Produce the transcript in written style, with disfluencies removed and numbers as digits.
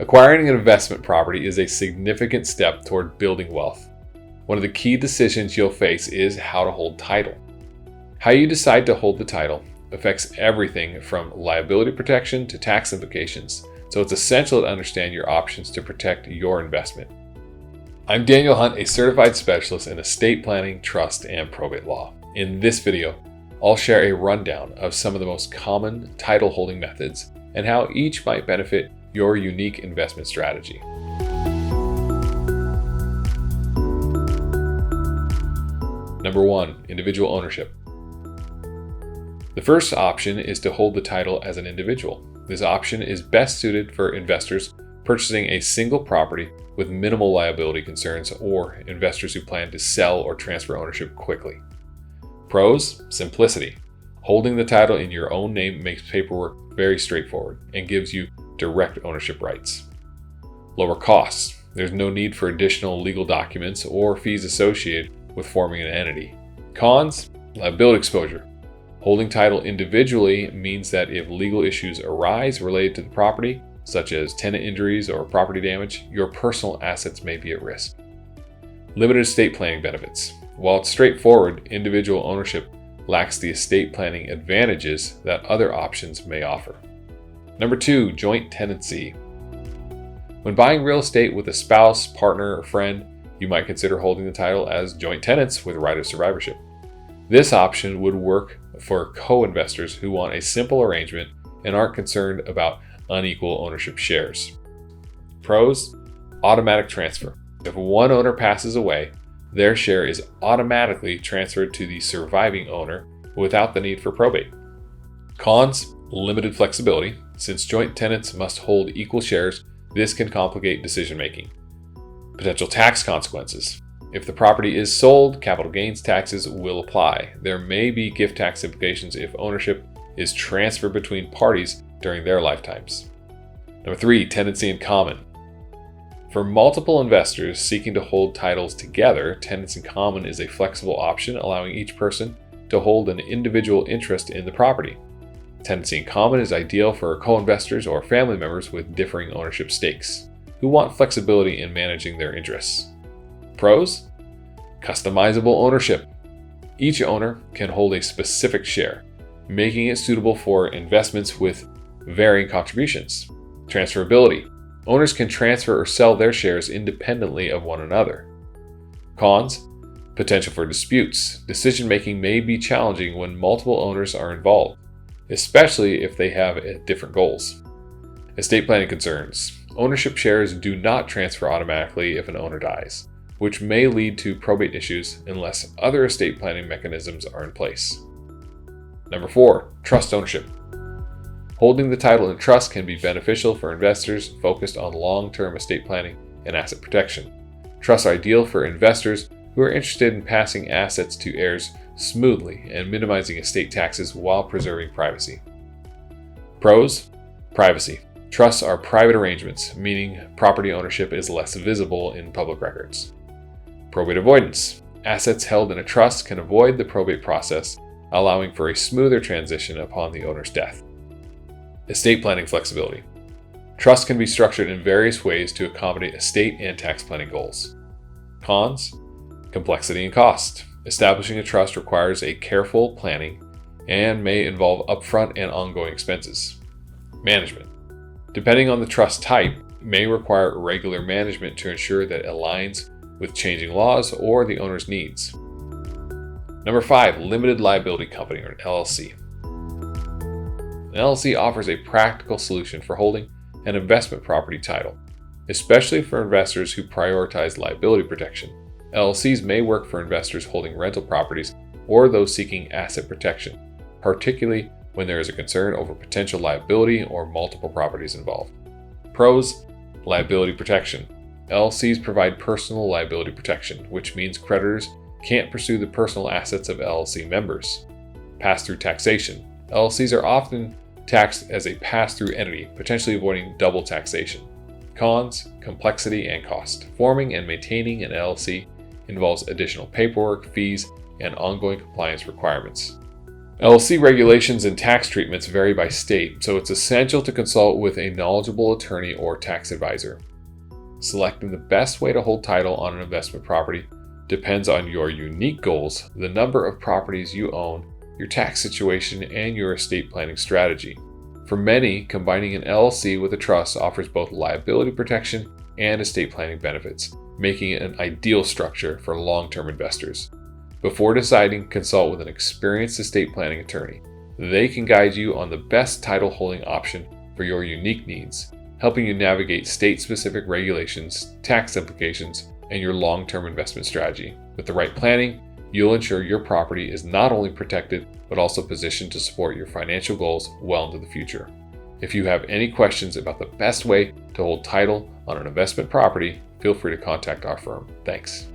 Acquiring an investment property is a significant step toward building wealth. One of the key decisions you'll face is how to hold title. How you decide to hold the title affects everything from liability protection to tax implications, so it's essential to understand your options to protect your investment. I'm Daniel Hunt, a certified specialist in estate planning, trust, and probate law. In this video, I'll share a rundown of some of the most common title holding methods and how each might benefit your unique investment strategy. Number 1, individual ownership. The first option is to hold the title as an individual. This option is best suited for investors purchasing a single property with minimal liability concerns or investors who plan to sell or transfer ownership quickly. Pros: simplicity. Holding the title in your own name makes paperwork very straightforward and gives you direct ownership rights. Lower costs. There's no need for additional legal documents or fees associated with forming an entity. Cons: liability exposure. Holding title individually means that if legal issues arise related to the property, such as tenant injuries or property damage, your personal assets may be at risk. Limited estate planning benefits. While it's straightforward, individual ownership lacks the estate planning advantages that other options may offer. Number 2, joint tenancy. When buying real estate with a spouse, partner, or friend, you might consider holding the title as joint tenants with right of survivorship. This option would work for co-investors who want a simple arrangement and aren't concerned about unequal ownership shares. Pros: automatic transfer. If one owner passes away, their share is automatically transferred to the surviving owner without the need for probate. Cons: limited flexibility. Since joint tenants must hold equal shares, this can complicate decision making. Potential tax consequences. If the property is sold, capital gains taxes will apply. There may be gift tax implications if ownership is transferred between parties during their lifetimes. Number 3, tenancy in common. For multiple investors seeking to hold titles together, tenancy in common is a flexible option allowing each person to hold an individual interest in the property. Tenancy in common is ideal for co-investors or family members with differing ownership stakes who want flexibility in managing their interests. Pros: customizable ownership. Each owner can hold a specific share, making it suitable for investments with varying contributions. Transferability. Owners can transfer or sell their shares independently of one another. Cons: potential for disputes. Decision-making may be challenging when multiple owners are involved, especially if they have different goals. Estate planning concerns. Ownership shares do not transfer automatically if an owner dies, which may lead to probate issues unless other estate planning mechanisms are in place. Number 4, trust ownership. Holding the title in trust can be beneficial for investors focused on long-term estate planning and asset protection. Trusts are ideal for investors who are interested in passing assets to heirs smoothly and minimizing estate taxes while preserving privacy. Pros: privacy. Trusts are private arrangements, meaning property ownership is less visible in public records. Probate avoidance. Assets held in a trust can avoid the probate process, allowing for a smoother transition upon the owner's death. Estate planning flexibility. Trusts can be structured in various ways to accommodate estate and tax planning goals. Cons: complexity and cost. Establishing a trust requires a careful planning and may involve upfront and ongoing expenses. Management. Depending on the trust type, it may require regular management to ensure that it aligns with changing laws or the owner's needs. Number 5, limited liability company or an LLC. An LLC offers a practical solution for holding an investment property title, especially for investors who prioritize liability protection. LLCs may work for investors holding rental properties or those seeking asset protection, particularly when there is a concern over potential liability or multiple properties involved. Pros: liability protection. LLCs provide personal liability protection, which means creditors can't pursue the personal assets of LLC members. Pass-through taxation. LLCs are often taxed as a pass-through entity, potentially avoiding double taxation. Cons: complexity and cost. Forming and maintaining an LLC involves additional paperwork, fees, and ongoing compliance requirements. LLC regulations and tax treatments vary by state, so it's essential to consult with a knowledgeable attorney or tax advisor. Selecting the best way to hold title on an investment property depends on your unique goals, the number of properties you own, your tax situation, and your estate planning strategy. For many, combining an LLC with a trust offers both liability protection and estate planning benefits, making it an ideal structure for long-term investors. Before deciding, consult with an experienced estate planning attorney. They can guide you on the best title holding option for your unique needs, helping you navigate state-specific regulations, tax implications, and your long-term investment strategy. With the right planning, you'll ensure your property is not only protected, but also positioned to support your financial goals well into the future. If you have any questions about the best way to hold title on an investment property, feel free to contact our firm. Thanks.